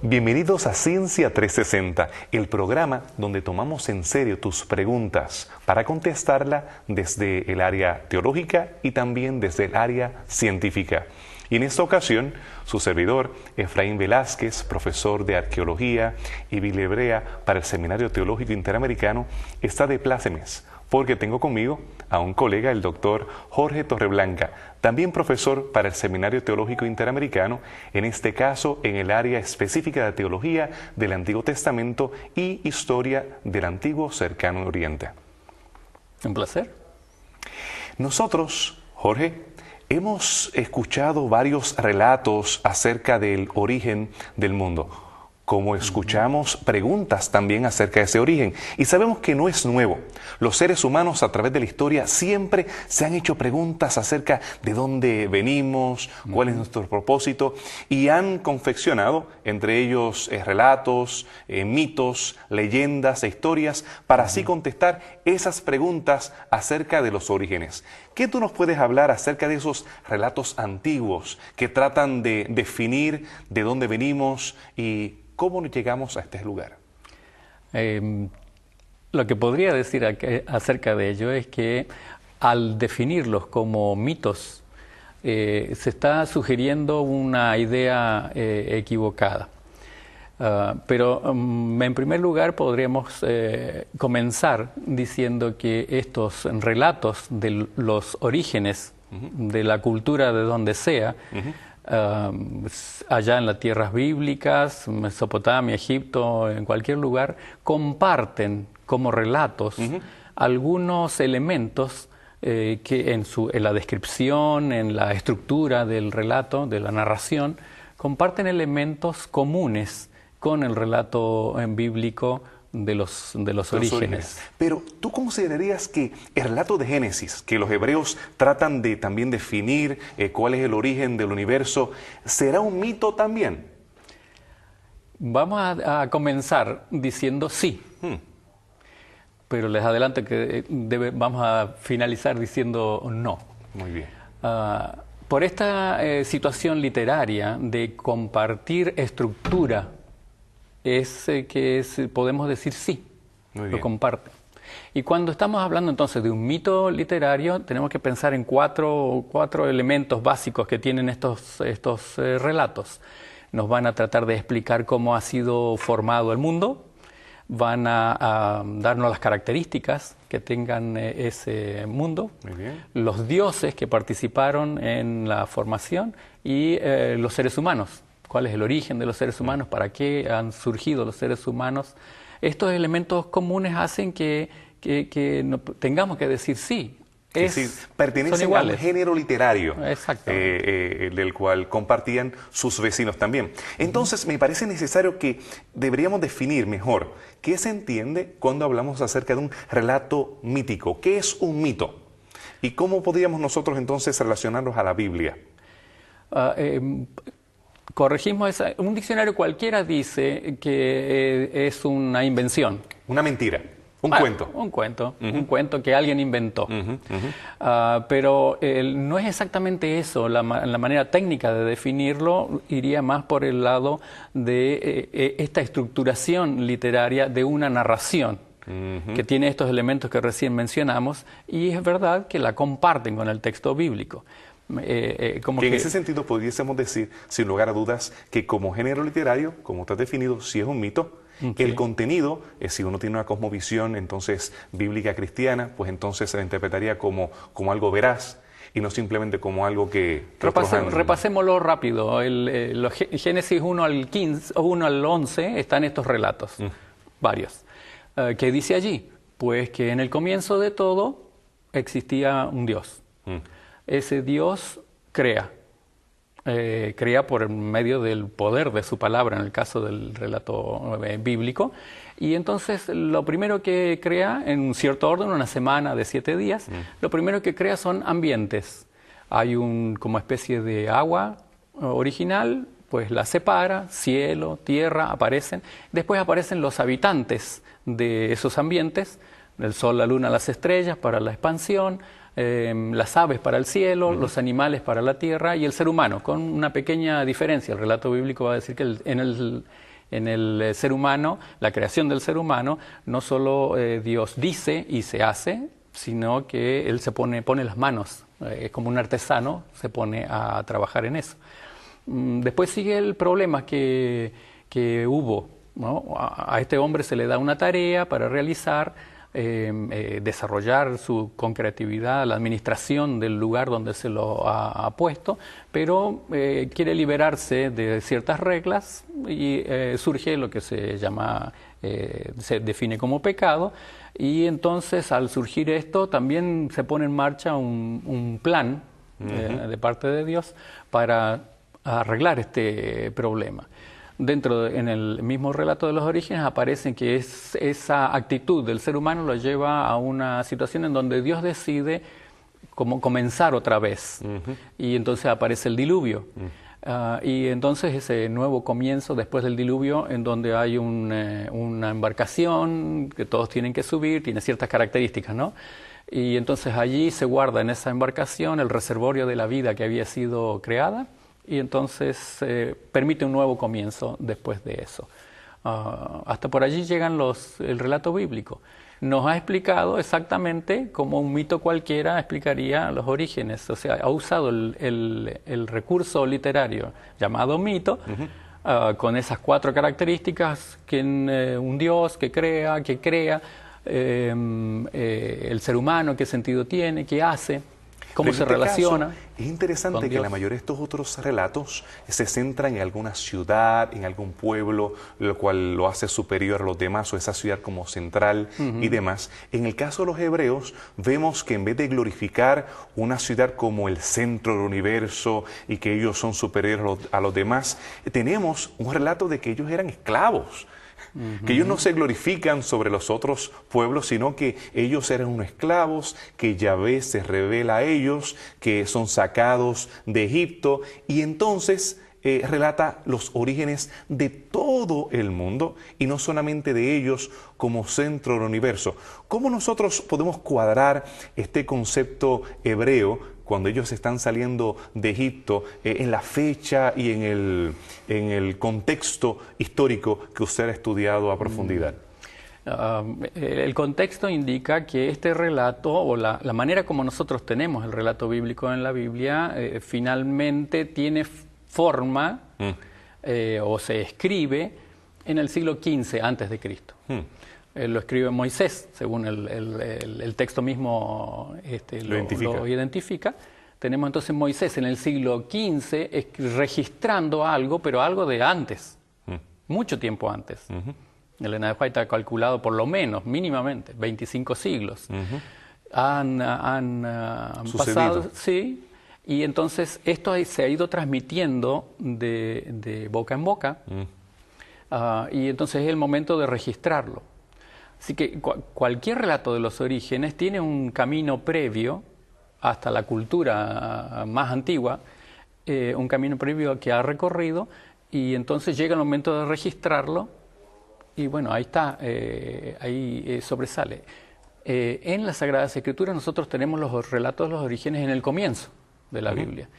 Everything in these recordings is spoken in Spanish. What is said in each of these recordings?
Bienvenidos a Ciencia 360, el programa donde tomamos en serio tus preguntas para contestarla desde el área teológica y también desde el área científica. Y en esta ocasión, su servidor, Efraín Velázquez, profesor de Arqueología y Biblia Hebrea para el Seminario Teológico Interamericano, está de plácemes, porque tengo conmigo a un colega, el doctor Jorge Torreblanca, también profesor para el Seminario Teológico Interamericano, en este caso en el área específica de Teología del Antiguo Testamento y Historia del Antiguo Cercano Oriente. Un placer. Nosotros, Jorge, hemos escuchado varios relatos acerca del origen del mundo, como escuchamos preguntas también acerca de ese origen. Y sabemos que no es nuevo. Los seres humanos a través de la historia siempre se han hecho preguntas acerca de dónde venimos, cuál es nuestro propósito, y han confeccionado, entre ellos, relatos, mitos, leyendas e historias, para así contestar esas preguntas acerca de los orígenes. ¿Qué tú nos puedes hablar acerca de esos relatos antiguos que tratan de definir de dónde venimos y cómo llegamos a este lugar? Lo que podría decir acerca de ello es que al definirlos como mitos, se está sugiriendo una idea equivocada. Pero en primer lugar podríamos comenzar diciendo que estos relatos de los orígenes de la cultura de donde sea, allá en las tierras bíblicas, Mesopotamia, Egipto, en cualquier lugar, comparten como relatos algunos elementos que en la descripción, en la estructura del relato, de la narración, comparten elementos comunes con el relato bíblico de los orígenes. Pero ¿tú considerarías que el relato de Génesis, que los hebreos tratan de también definir cuál es el origen del universo, será un mito también? Vamos a comenzar diciendo sí. Pero les adelanto que vamos a finalizar diciendo no. Muy bien. Por esta situación literaria de compartir estructura, podemos decir sí, lo comparten. Y cuando estamos hablando entonces de un mito literario, tenemos que pensar en cuatro elementos básicos que tienen estos relatos. Nos van a tratar de explicar cómo ha sido formado el mundo, van a darnos las características que tengan ese mundo, los dioses que participaron en la formación y los seres humanos. ¿Cuál es el origen de los seres humanos? ¿Para qué han surgido los seres humanos? Estos elementos comunes hacen que tengamos que decir sí. Pertenecen a un género literario del cual compartían sus vecinos también. Entonces, me parece necesario que deberíamos definir mejor qué se entiende cuando hablamos acerca de un relato mítico. ¿Qué es un mito? ¿Y cómo podríamos nosotros entonces relacionarlos a la Biblia? Corregimos un diccionario cualquiera dice que es una invención. Una mentira. Un cuento. Un cuento que alguien inventó. Pero no es exactamente eso. La manera técnica de definirlo iría más por el lado de esta estructuración literaria de una narración que tiene estos elementos que recién mencionamos, y es verdad que la comparten con el texto bíblico. En ese sentido podríamos decir, sin lugar a dudas, que como género literario, como está definido, sí es un mito. El contenido, si uno tiene una cosmovisión entonces bíblica cristiana, pues entonces se interpretaría como algo veraz y no simplemente como algo que repasémoslo rápido. Génesis 1 al 15, 1 al 11 están estos relatos, varios. ¿Qué dice allí? Pues que en el comienzo de todo existía un Dios. Ese Dios crea por medio del poder de su palabra, en el caso del relato bíblico. Y entonces lo primero que crea, en un cierto orden, una semana de 7 días, lo primero que crea son ambientes. Hay como especie de agua original, pues la separa, cielo, tierra, aparecen. Después aparecen los habitantes de esos ambientes, el sol, la luna, las estrellas para la expansión, las aves para el cielo, los animales para la tierra y el ser humano, con una pequeña diferencia. El relato bíblico va a decir que en En el ser humano, la creación del ser humano, no solo Dios dice y se hace, sino que Él pone las manos, como un artesano, se pone a trabajar en eso. Después sigue el problema que hubo, ¿no? A este hombre se le da una tarea para realizar, desarrollar con creatividad la administración del lugar donde se lo ha puesto, pero quiere liberarse de ciertas reglas y surge lo que se llama, se define como pecado, y entonces al surgir esto también se pone en marcha un plan de parte de Dios para arreglar este problema. En el mismo relato de los orígenes aparecen que esa actitud del ser humano lo lleva a una situación en donde Dios decide como comenzar otra vez. Y entonces aparece el diluvio. Y entonces ese nuevo comienzo después del diluvio, en donde hay una embarcación que todos tienen que subir, tiene ciertas características, ¿no? Y entonces allí se guarda en esa embarcación el reservorio de la vida que había sido creada, y entonces permite un nuevo comienzo después de eso. Hasta por allí llegan el relato bíblico. Nos ha explicado exactamente como un mito cualquiera explicaría los orígenes. O sea, ha usado el recurso literario llamado mito, con esas 4 características, que un Dios que crea, el ser humano, qué sentido tiene, qué hace, cómo se relaciona. Es interesante que la mayoría de estos otros relatos se centran en alguna ciudad, en algún pueblo, lo cual lo hace superior a los demás, o esa ciudad como central y demás. En el caso de los hebreos, vemos que en vez de glorificar una ciudad como el centro del universo y que ellos son superiores a los demás, tenemos un relato de que ellos eran esclavos. Que ellos no se glorifican sobre los otros pueblos, sino que ellos eran unos esclavos, que Yahvé se revela a ellos, que son sacados de Egipto, y entonces relata los orígenes de todo el mundo y no solamente de ellos como centro del universo. ¿Cómo nosotros podemos cuadrar este concepto hebreo cuando ellos están saliendo de Egipto, en la fecha y en el contexto histórico que usted ha estudiado a profundidad? El contexto indica que este relato, o la manera como nosotros tenemos el relato bíblico en la Biblia, finalmente tiene forma o se escribe en el siglo XV antes de Cristo. Lo escribe Moisés, según el texto mismo lo identifica. Tenemos entonces Moisés en el siglo XV registrando algo, pero algo de antes, mucho tiempo antes. Elena de White ha calculado por lo menos, mínimamente, 25 siglos. Han pasado, sí, y entonces esto se ha ido transmitiendo de boca en boca, y entonces es el momento de registrarlo. Así que cualquier relato de los orígenes tiene un camino previo hasta la cultura más antigua, un camino previo que ha recorrido, y entonces llega el momento de registrarlo, y bueno, ahí está, ahí sobresale. En las Sagradas Escrituras nosotros tenemos los relatos de los orígenes en el comienzo de la Biblia.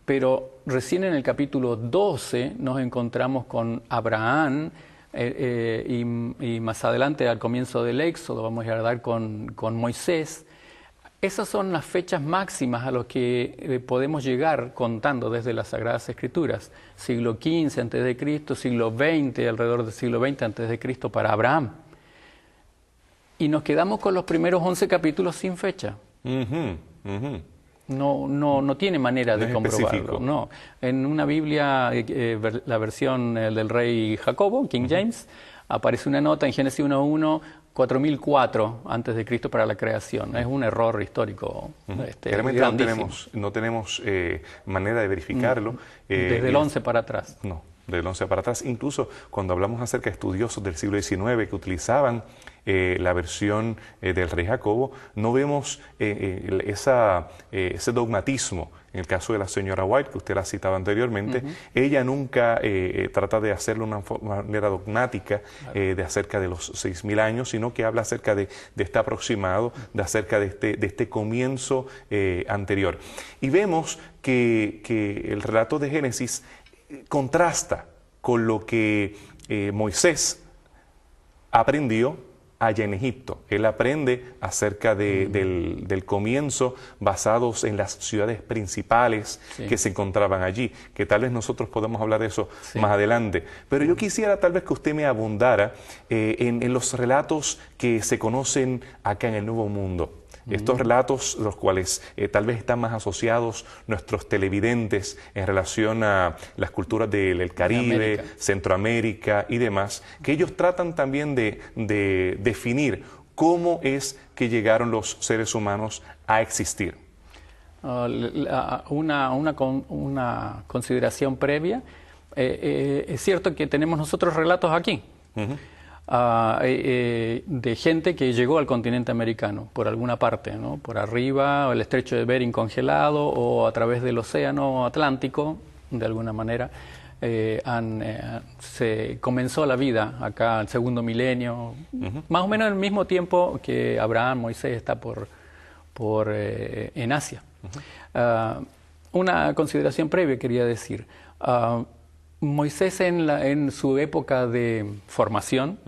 Pero recién en el capítulo 12 nos encontramos con Abraham, y más adelante al comienzo del Éxodo vamos a dar con Moisés. Esas son las fechas máximas a las que podemos llegar contando desde las Sagradas Escrituras. Siglo XV antes de Cristo, siglo XX, alrededor del siglo XX antes de Cristo para Abraham. Y nos quedamos con los primeros 11 capítulos sin fecha. No tiene manera de comprobarlo. No. En una Biblia, la versión del rey Jacobo, King James, aparece una nota en Génesis 1:1, 4004 antes de Cristo para la creación. Es un error histórico. Realmente no tenemos manera de verificarlo. Desde el 11 para atrás. No, del 11 para atrás. Incluso cuando hablamos acerca de estudiosos del siglo XIX que utilizaban la versión del rey Jacobo, no vemos ese dogmatismo. En el caso de la señora White, que usted la citaba anteriormente, ella nunca trata de hacerlo de una manera dogmática de acerca de los 6.000 años, sino que habla acerca de este aproximado, acerca de este comienzo anterior. Y vemos que el relato de Génesis contrasta con lo que Moisés aprendió allá en Egipto. Él aprende acerca del comienzo basados en las ciudades principales que se encontraban allí, que tal vez nosotros podamos hablar de eso más adelante. Pero yo quisiera tal vez que usted me abundara en los relatos que se conocen acá en el Nuevo Mundo. Estos relatos, los cuales tal vez están más asociados nuestros televidentes en relación a las culturas del Caribe, Centroamérica y demás, que ellos tratan también de definir cómo es que llegaron los seres humanos a existir. Una consideración previa. Es cierto que tenemos nosotros relatos aquí. De gente que llegó al continente americano por alguna parte, ¿no? Por arriba, el estrecho de Bering congelado o a través del océano Atlántico, de alguna manera, se comenzó la vida acá el segundo milenio, más o menos al mismo tiempo que Abraham, Moisés está en Asia. Una consideración previa quería decir. Moisés en su época de formación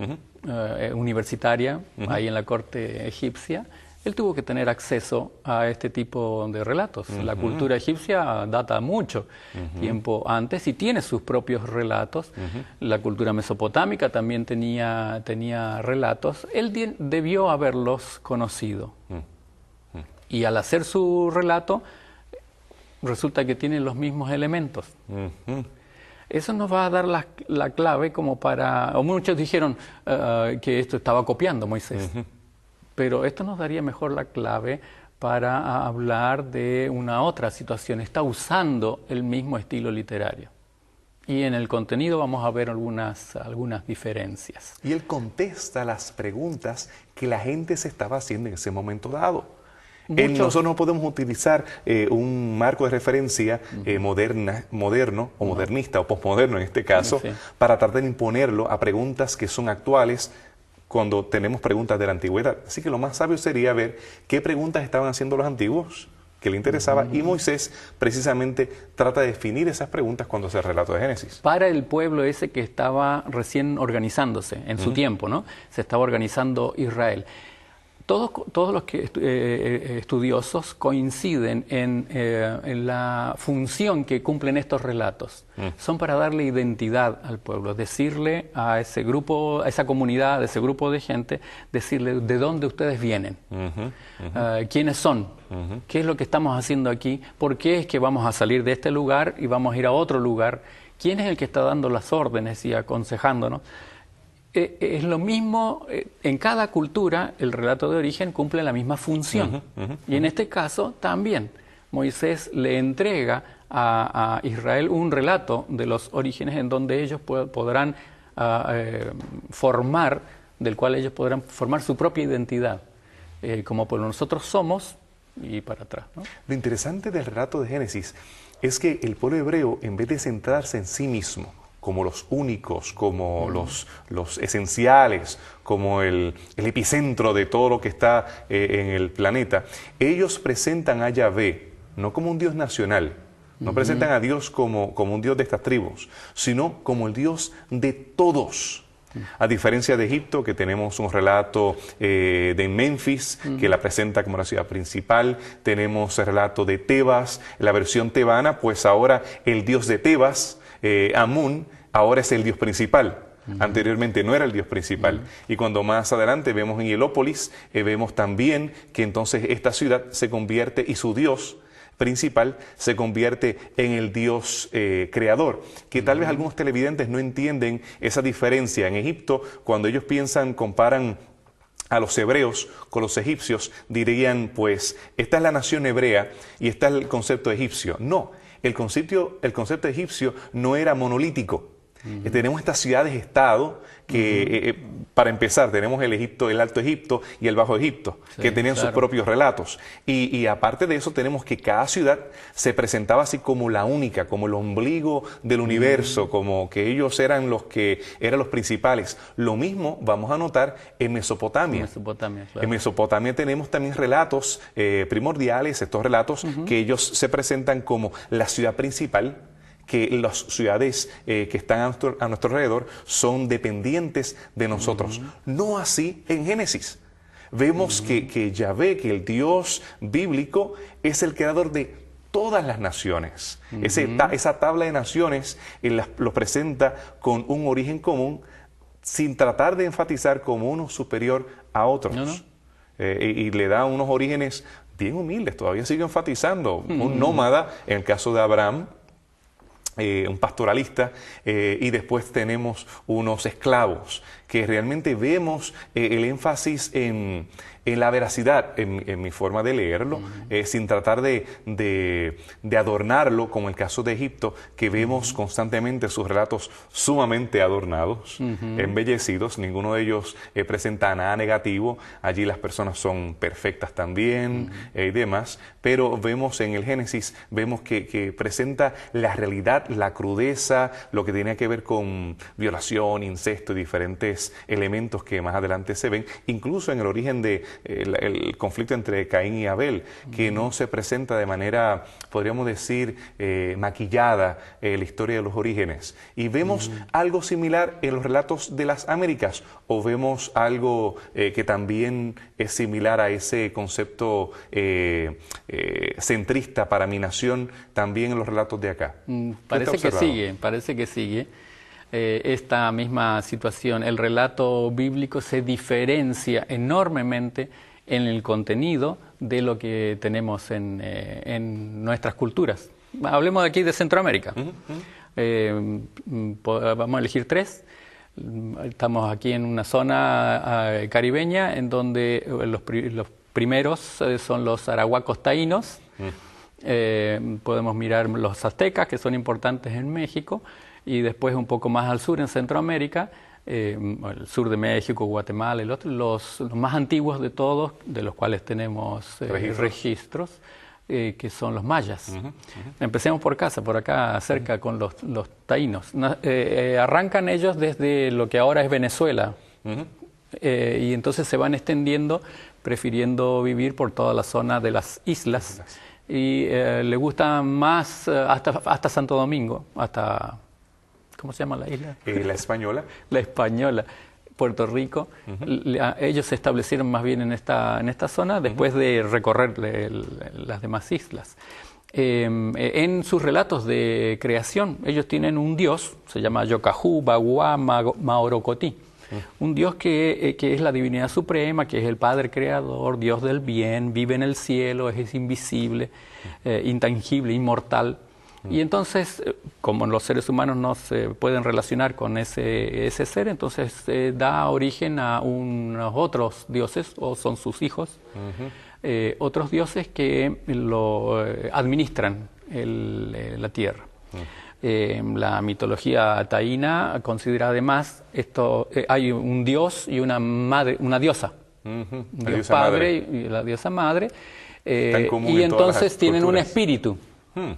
universitaria, ahí en la corte egipcia, él tuvo que tener acceso a este tipo de relatos. La cultura egipcia data mucho tiempo antes y tiene sus propios relatos. La cultura mesopotámica también tenía relatos. Él debió haberlos conocido. Y al hacer su relato, resulta que tiene los mismos elementos. Eso nos va a dar la clave como para... O muchos dijeron que esto estaba copiando Moisés. Pero esto nos daría mejor la clave para hablar de una otra situación. Está usando el mismo estilo literario. Y en el contenido vamos a ver algunas diferencias. Y él contesta las preguntas que la gente se estaba haciendo en ese momento dado. Nosotros no podemos utilizar un marco de referencia moderno o modernista o posmoderno en este caso para tratar de imponerlo a preguntas que son actuales cuando tenemos preguntas de la antigüedad. Así que lo más sabio sería ver qué preguntas estaban haciendo los antiguos que le interesaba y Moisés precisamente trata de definir esas preguntas cuando hace el relato de Génesis. Para el pueblo ese que estaba recién organizándose en su tiempo, ¿no? Se estaba organizando Israel. Todos los estudiosos coinciden en la función que cumplen estos relatos. Son para darle identidad al pueblo, decirle a ese grupo, a esa comunidad, a ese grupo de gente, decirle de dónde ustedes vienen, quiénes son, qué es lo que estamos haciendo aquí, por qué es que vamos a salir de este lugar y vamos a ir a otro lugar, quién es el que está dando las órdenes y aconsejándonos. Es lo mismo, en cada cultura el relato de origen cumple la misma función. Y en este caso también Moisés le entrega a Israel un relato de los orígenes en donde ellos podrán del cual ellos podrán formar su propia identidad, como pueblo nosotros somos y para atrás, ¿no? Lo interesante del relato de Génesis es que el pueblo hebreo, en vez de centrarse en sí mismo, como los únicos, como los esenciales, como el epicentro de todo lo que está en el planeta, ellos presentan a Yahvé no como un Dios nacional, no presentan a Dios como un Dios de estas tribus, sino como el Dios de todos. A diferencia de Egipto, que tenemos un relato de Memphis, que la presenta como la ciudad principal, tenemos el relato de Tebas, la versión tebana, pues ahora el dios de Tebas, Amún, ahora es el dios principal. Anteriormente no era el dios principal. Y cuando más adelante vemos en Hielópolis, vemos también que entonces esta ciudad se convierte y su dios principal se convierte en el Dios creador, que tal vez algunos televidentes no entienden esa diferencia. En Egipto, cuando ellos comparan a los hebreos con los egipcios, dirían, pues, esta es la nación hebrea y está el concepto egipcio. No, el concepto egipcio no era monolítico. Tenemos estas ciudades-estado que, para empezar, tenemos el Alto Egipto y el Bajo Egipto, que tenían sus propios relatos. Y aparte de eso, tenemos que cada ciudad se presentaba así como la única, como el ombligo del universo, como que ellos eran los principales. Lo mismo vamos a notar en Mesopotamia. En Mesopotamia tenemos también relatos primordiales, estos relatos que ellos se presentan como la ciudad principal, que las ciudades que están a nuestro alrededor son dependientes de nosotros. No así en Génesis. Vemos que Yahvé, que el Dios bíblico, es el creador de todas las naciones. Esa tabla de naciones lo presenta con un origen común, sin tratar de enfatizar como uno superior a otros. No. Y le da unos orígenes bien humildes, todavía sigue enfatizando. Un nómada, en el caso de Abraham, un pastoralista, y después tenemos unos esclavos, que realmente vemos el énfasis en la veracidad, en mi forma de leerlo, sin tratar de adornarlo, como el caso de Egipto, que vemos constantemente sus relatos sumamente adornados, embellecidos. Ninguno de ellos presenta nada negativo. Allí las personas son perfectas también y demás, pero vemos en el Génesis, vemos que presenta la realidad, la crudeza, lo que tiene que ver con violación, incesto y diferentes elementos que más adelante se ven, incluso en el origen de el conflicto entre Caín y Abel, que no se presenta de manera, podríamos decir, maquillada la historia de los orígenes. Y vemos algo similar en los relatos de las Américas, o vemos algo que también es similar a ese concepto centrista para mi nación, también en los relatos de acá. Parece que sigue. Esta misma situación. El relato bíblico se diferencia enormemente en el contenido de lo que tenemos en nuestras culturas. Hablemos aquí de Centroamérica. Vamos a elegir 3. Estamos aquí en una zona caribeña en donde los primeros son los arahuacos taínos. Podemos mirar los aztecas, que son importantes en México, y después un poco más al sur, en Centroamérica, el sur de México, Guatemala, los más antiguos de todos, de los cuales tenemos registros, que son los mayas. Empecemos por acá cerca, con los taínos. Arrancan ellos desde lo que ahora es Venezuela, y entonces se van extendiendo, prefiriendo vivir por toda la zona de las islas, y le gusta más hasta Santo Domingo, hasta... ¿Cómo se llama la isla? La Española. La Española, Puerto Rico. Ellos se establecieron más bien en esta zona después de recorrer las demás islas. En sus relatos de creación, ellos tienen un dios, se llama Yocajú, Baguá, Maorocotí. Un dios que es la divinidad suprema, que es el Padre Creador, Dios del bien, vive en el cielo, es invisible, intangible, inmortal. Y entonces, como los seres humanos no se pueden relacionar con ese ser, entonces da origen a unos otros dioses, o son sus hijos, otros dioses que lo administran la tierra. La mitología taína considera además hay un dios y una diosa, un dios padre y la diosa madre, y entonces tienen un espíritu.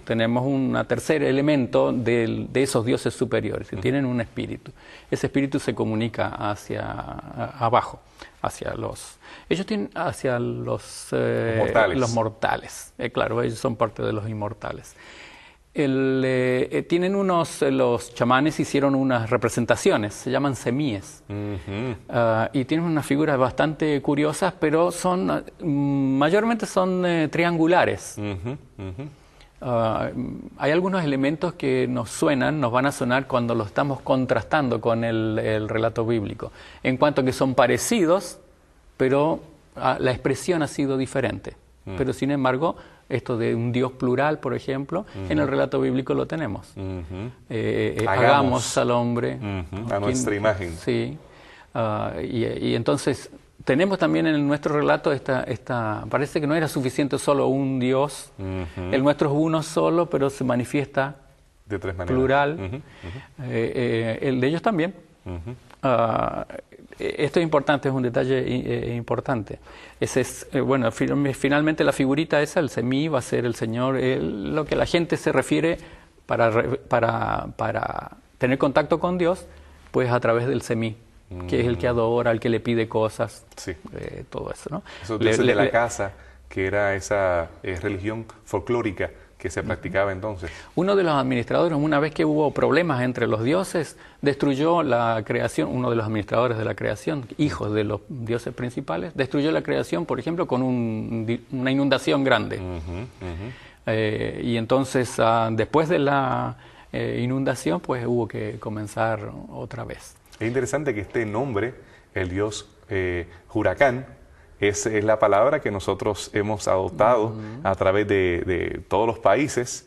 Tenemos un tercer elemento de esos dioses superiores, que tienen un espíritu. Ese espíritu se comunica hacia abajo, hacia los mortales. Claro, ellos son parte de los inmortales. Los chamanes hicieron unas representaciones, se llaman semíes, y tienen unas figuras bastante curiosas, pero mayormente son triangulares. Hay algunos elementos que nos van a sonar cuando lo estamos contrastando con el relato bíblico, en cuanto a que son parecidos, pero la expresión ha sido diferente. Pero sin embargo, esto de un Dios plural, por ejemplo, en el relato bíblico lo tenemos. Hagamos al hombre a nuestra imagen. Sí. Y entonces tenemos también en nuestro relato parece que no era suficiente solo un Dios. El nuestro es uno solo, pero se manifiesta de 3 maneras. Plural. El de ellos también. Esto es importante, es un detalle importante. Finalmente la figurita esa, el semí, va a ser el Señor, lo que la gente se refiere para tener contacto con Dios, pues a través del semí, que es el que adora, el que le pide cosas, todo eso, ¿no? Esos dioses de la casa, que era esa religión folclórica que se practicaba entonces. Uno de los administradores, una vez que hubo problemas entre los dioses, destruyó la creación, uno de los administradores de la creación, hijos de los dioses principales, destruyó la creación, por ejemplo, con una inundación grande. Y entonces, después de la inundación, pues hubo que comenzar otra vez. Es interesante que este nombre, el dios huracán, es la palabra que nosotros hemos adoptado a través de todos los países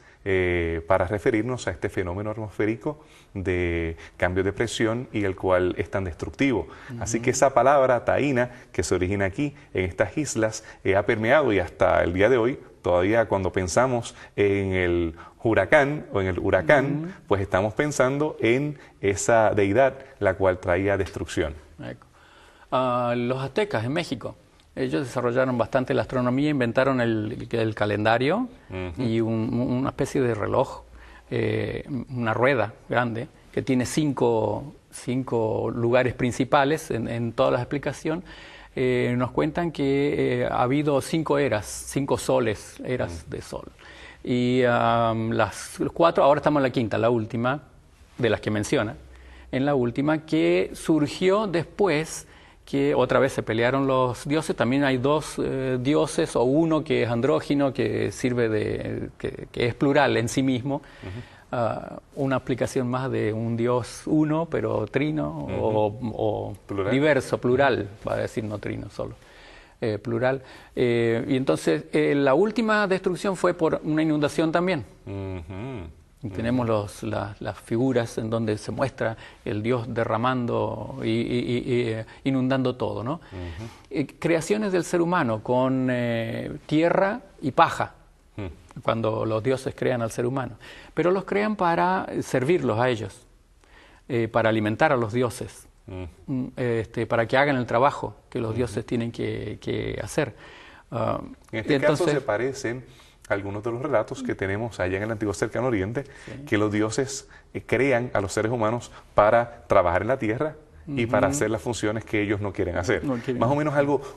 para referirnos a este fenómeno atmosférico de cambio de presión y el cual es tan destructivo. Así que esa palabra taína que se origina aquí en estas islas ha permeado y hasta el día de hoy, todavía cuando pensamos en el huracán o en el huracán, pues estamos pensando en esa deidad la cual traía destrucción. Los aztecas en México. Ellos desarrollaron bastante la astronomía, inventaron el calendario y una especie de reloj, una rueda grande que tiene cinco lugares principales en toda la explicación. Nos cuentan que ha habido 5 eras, 5 soles, eras de sol. Y las 4, ahora estamos en la quinta, la última, de las que menciona, en la última, que surgió después que otra vez se pelearon los dioses. También hay 2 dioses, o uno que es andrógino, que sirve que es plural en sí mismo. Una aplicación más de un dios uno, pero trino, o ¿plural? Diverso, plural, va a decir no trino solo, plural. Y entonces la última destrucción fue por una inundación también. Y tenemos las figuras en donde se muestra el dios derramando y inundando todo, ¿no? Creaciones del ser humano con tierra y paja, cuando los dioses crean al ser humano. Pero los crean para servirlos a ellos, para alimentar a los dioses, para que hagan el trabajo que los dioses tienen que hacer. En este caso se parecen algunos de los relatos que tenemos allá en el antiguo cercano oriente, que los dioses crean a los seres humanos para trabajar en la tierra y para hacer las funciones que ellos no quieren hacer. Más o menos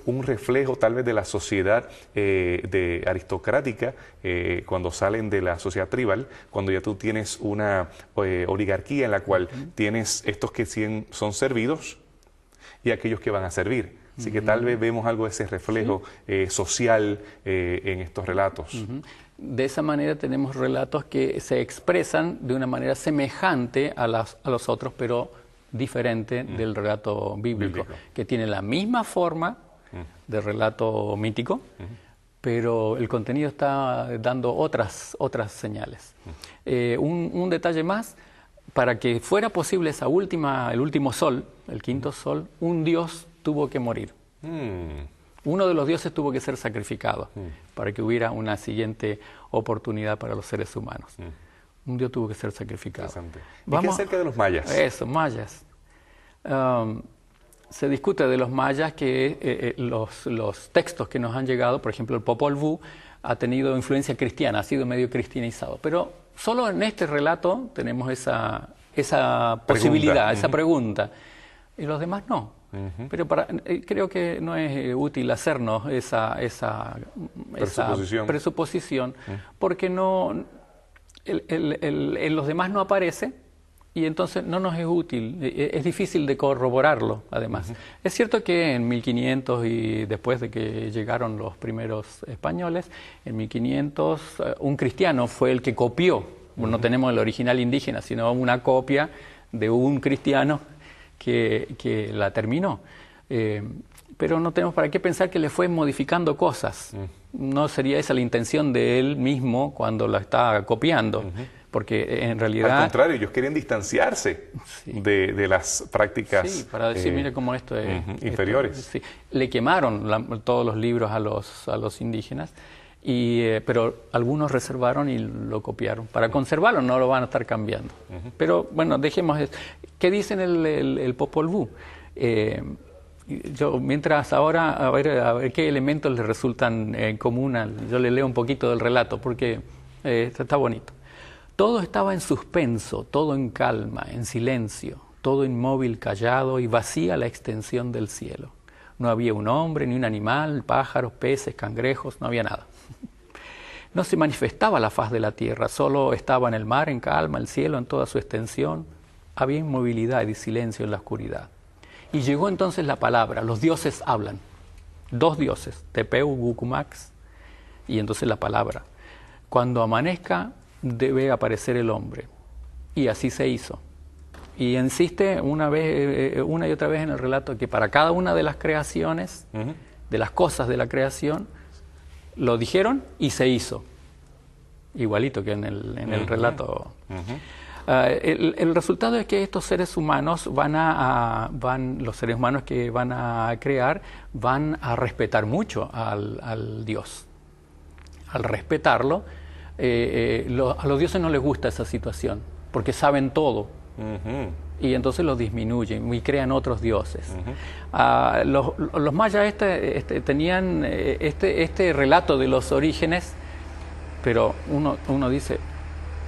un reflejo tal vez de la sociedad aristocrática, cuando salen de la sociedad tribal, cuando ya tú tienes una oligarquía en la cual tienes estos que son servidos y aquellos que van a servir. Así que tal vez vemos algo de ese reflejo social en estos relatos. De esa manera tenemos relatos que se expresan de una manera semejante a los otros, pero diferente del relato bíblico, que tiene la misma forma de relato mítico, pero el contenido está dando otras señales. Un detalle más: para que fuera posible el último sol, el quinto sol, un dios tuvo que morir. Uno de los dioses tuvo que ser sacrificado para que hubiera una siguiente oportunidad para los seres humanos. Un dios tuvo que ser sacrificado. ¿Y qué acerca de los mayas? Eso, mayas. Se discute de los mayas que los textos que nos han llegado, por ejemplo, el Popol Vuh ha tenido influencia cristiana, ha sido medio cristianizado. Pero solo en este relato tenemos esa posibilidad, esa pregunta. Y los demás no. Pero creo que no es útil hacernos esa presuposición, porque en los demás no aparece, y entonces no nos es útil, es difícil de corroborarlo, además. Es cierto que en 1500 y después de que llegaron los primeros españoles, en 1500 un cristiano fue el que copió, no tenemos el original indígena, sino una copia de un cristiano que la terminó. Pero no tenemos para qué pensar que le fue modificando cosas. No sería esa la intención de él mismo cuando la está copiando, porque en realidad... Al contrario, ellos querían distanciarse de las prácticas... Sí, para decir, mire cómo esto es... inferiores. Le quemaron todos los libros a los indígenas, pero algunos reservaron y lo copiaron. Para conservarlo no lo van a estar cambiando. Pero bueno, dejemos esto. ¿Qué dicen el Popol Vuh? Yo, mientras ahora, a ver qué elementos le resultan en común, yo le leo un poquito del relato, porque está bonito. Todo estaba en suspenso, todo en calma, en silencio, todo inmóvil, callado y vacía la extensión del cielo. No había un hombre, ni un animal, pájaros, peces, cangrejos, no había nada. no se manifestaba la faz de la tierra, solo estaba en el mar en calma, el cielo en toda su extensión, había inmovilidad y silencio en la oscuridad. Y llegó entonces la palabra, los dioses hablan, dos dioses, Tepeu, Gucumax, y entonces la palabra. Cuando amanezca debe aparecer el hombre, y así se hizo. Y insiste una y otra vez en el relato que para cada una de las creaciones, de las cosas de la creación, lo dijeron y se hizo. Igualito que en el relato. El resultado es que estos seres humanos los seres humanos que van a crear, van a respetar mucho al Dios. Al respetarlo, a los dioses no les gusta esa situación, porque saben todo. Y entonces los disminuyen y crean otros dioses. Los mayas tenían este relato de los orígenes, pero uno dice,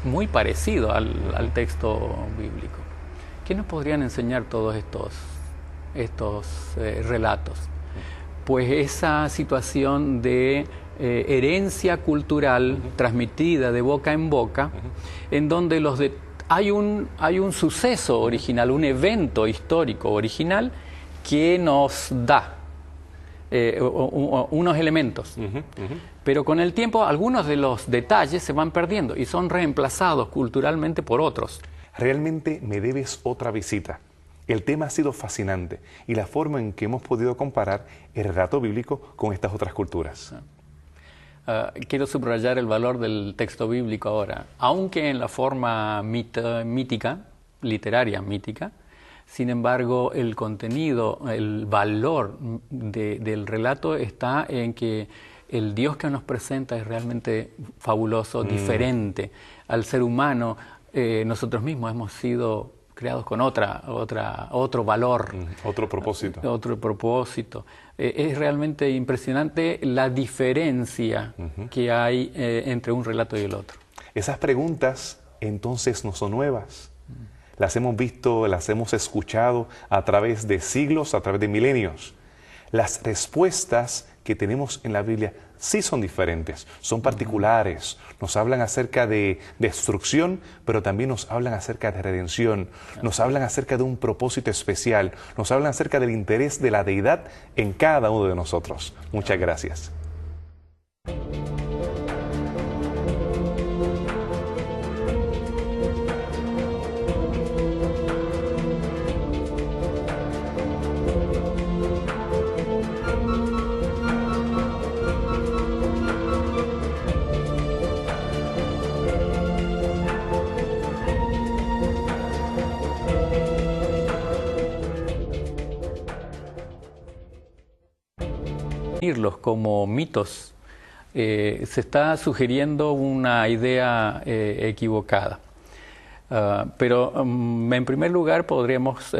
muy parecido al texto bíblico. ¿Qué nos podrían enseñar todos estos relatos? Pues esa situación de herencia cultural transmitida de boca en boca, en donde hay un suceso original, un evento histórico original que nos da unos elementos. Pero con el tiempo algunos de los detalles se van perdiendo y son reemplazados culturalmente por otros. Realmente me debes otra visita. El tema ha sido fascinante y la forma en que hemos podido comparar el relato bíblico con estas otras culturas. Quiero subrayar el valor del texto bíblico ahora. Aunque en la forma mítica, literaria mítica, sin embargo, el contenido, el valor del relato está en que el Dios que nos presenta es realmente fabuloso, diferente. Al ser humano, nosotros mismos hemos sido creados con otro valor. Otro propósito. Otro propósito. Es realmente impresionante la diferencia que hay entre un relato y el otro. Esas preguntas entonces no son nuevas. Las hemos visto, las hemos escuchado a través de siglos, a través de milenios. Las respuestas que tenemos en la Biblia sí son diferentes, son particulares. Nos hablan acerca de destrucción, pero también nos hablan acerca de redención. Nos hablan acerca de un propósito especial. Nos hablan acerca del interés de la deidad en cada uno de nosotros. Muchas gracias. Como mitos, se está sugiriendo una idea equivocada. Pero en primer lugar podríamos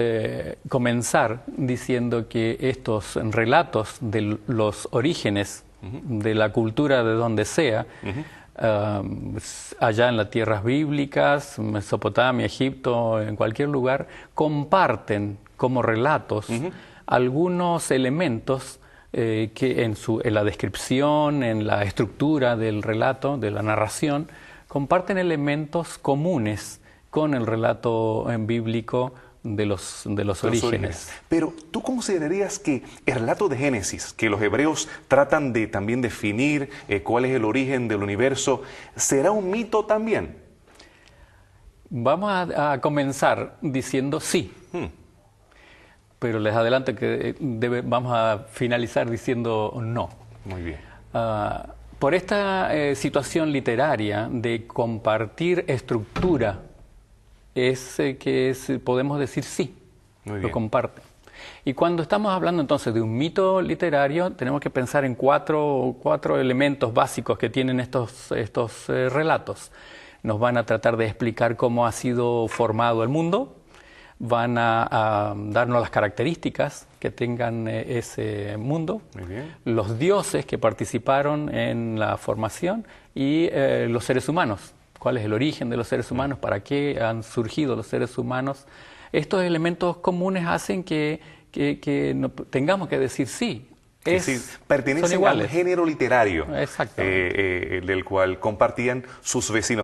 comenzar diciendo que estos relatos de los orígenes de la cultura de donde sea, allá en las tierras bíblicas, Mesopotamia, Egipto, en cualquier lugar, comparten como relatos algunos elementos que en la descripción, en la estructura del relato, de la narración, comparten elementos comunes con el relato bíblico de los orígenes. Pero ¿tú considerarías que el relato de Génesis, que los hebreos tratan de también definir cuál es el origen del universo, será un mito también? Vamos a comenzar diciendo sí. Pero les adelanto que vamos a finalizar diciendo no. Muy bien. Por esta situación literaria de compartir estructura, podemos decir sí, lo comparten. Y cuando estamos hablando entonces de un mito literario, tenemos que pensar en cuatro elementos básicos que tienen estos relatos. Nos van a tratar de explicar cómo ha sido formado el mundo, van a darnos las características que tengan ese mundo, los dioses que participaron en la formación y los seres humanos. ¿Cuál es el origen de los seres humanos? ¿Para qué han surgido los seres humanos? Estos elementos comunes hacen que tengamos que decir sí. que sí pertenecen son a un iguales. género literario Exactamente. del cual compartían sus vecinos.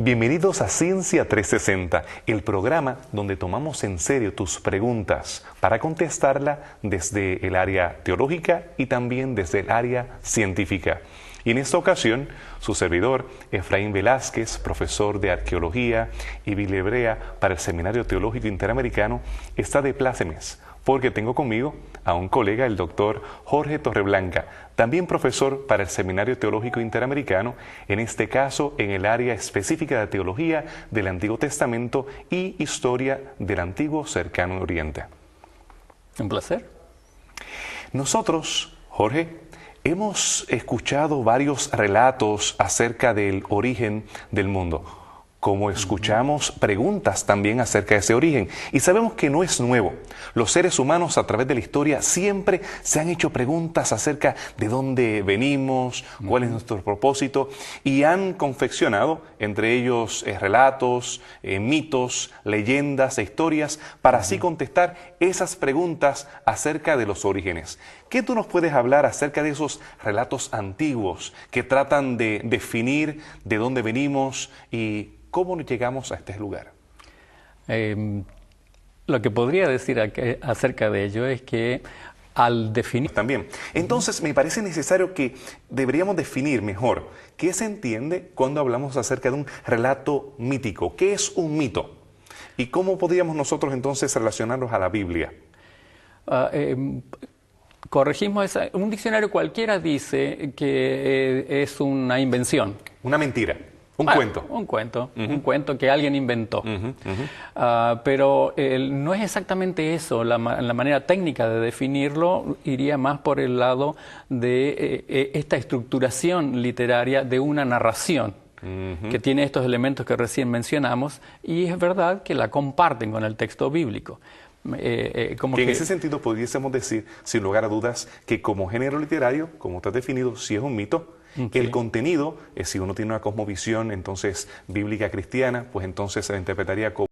Bienvenidos a Ciencia 360, el programa donde tomamos en serio tus preguntas para contestarla desde el área teológica y también desde el área científica. Y en esta ocasión, su servidor, Efraín Velázquez, profesor de Arqueología y Biblia Hebrea para el Seminario Teológico Interamericano, está de plácemes, porque tengo conmigo a un colega, el doctor Jorge Torreblanca, también profesor para el Seminario Teológico Interamericano, en este caso en el área específica de Teología del Antiguo Testamento y Historia del Antiguo Cercano Oriente. Un placer. Nosotros, Jorge, hemos escuchado varios relatos acerca del origen del mundo. Como escuchamos preguntas también acerca de ese origen. Y sabemos que no es nuevo. Los seres humanos a través de la historia siempre se han hecho preguntas acerca de dónde venimos, cuál es nuestro propósito, y han confeccionado, entre ellos, relatos, mitos, leyendas e historias, para así contestar esas preguntas acerca de los orígenes. ¿Qué tú nos puedes hablar acerca de esos relatos antiguos que tratan de definir de dónde venimos y cómo llegamos a este lugar? Lo que podría decir acerca de ello es que al definir... También. Entonces, me parece necesario que deberíamos definir mejor qué se entiende cuando hablamos acerca de un relato mítico. ¿Qué es un mito? ¿Y cómo podríamos nosotros entonces relacionarnos a la Biblia? Corregimos un diccionario cualquiera dice que es una invención. Una mentira. Un cuento. Un cuento que alguien inventó. Pero no es exactamente eso. La manera técnica de definirlo iría más por el lado de esta estructuración literaria de una narración que tiene estos elementos que recién mencionamos, y es verdad que la comparten con el texto bíblico. En ese sentido pudiésemos decir, sin lugar a dudas, que como género literario, como está definido, sí es un mito. El contenido, si uno tiene una cosmovisión entonces bíblica cristiana, pues entonces se interpretaría como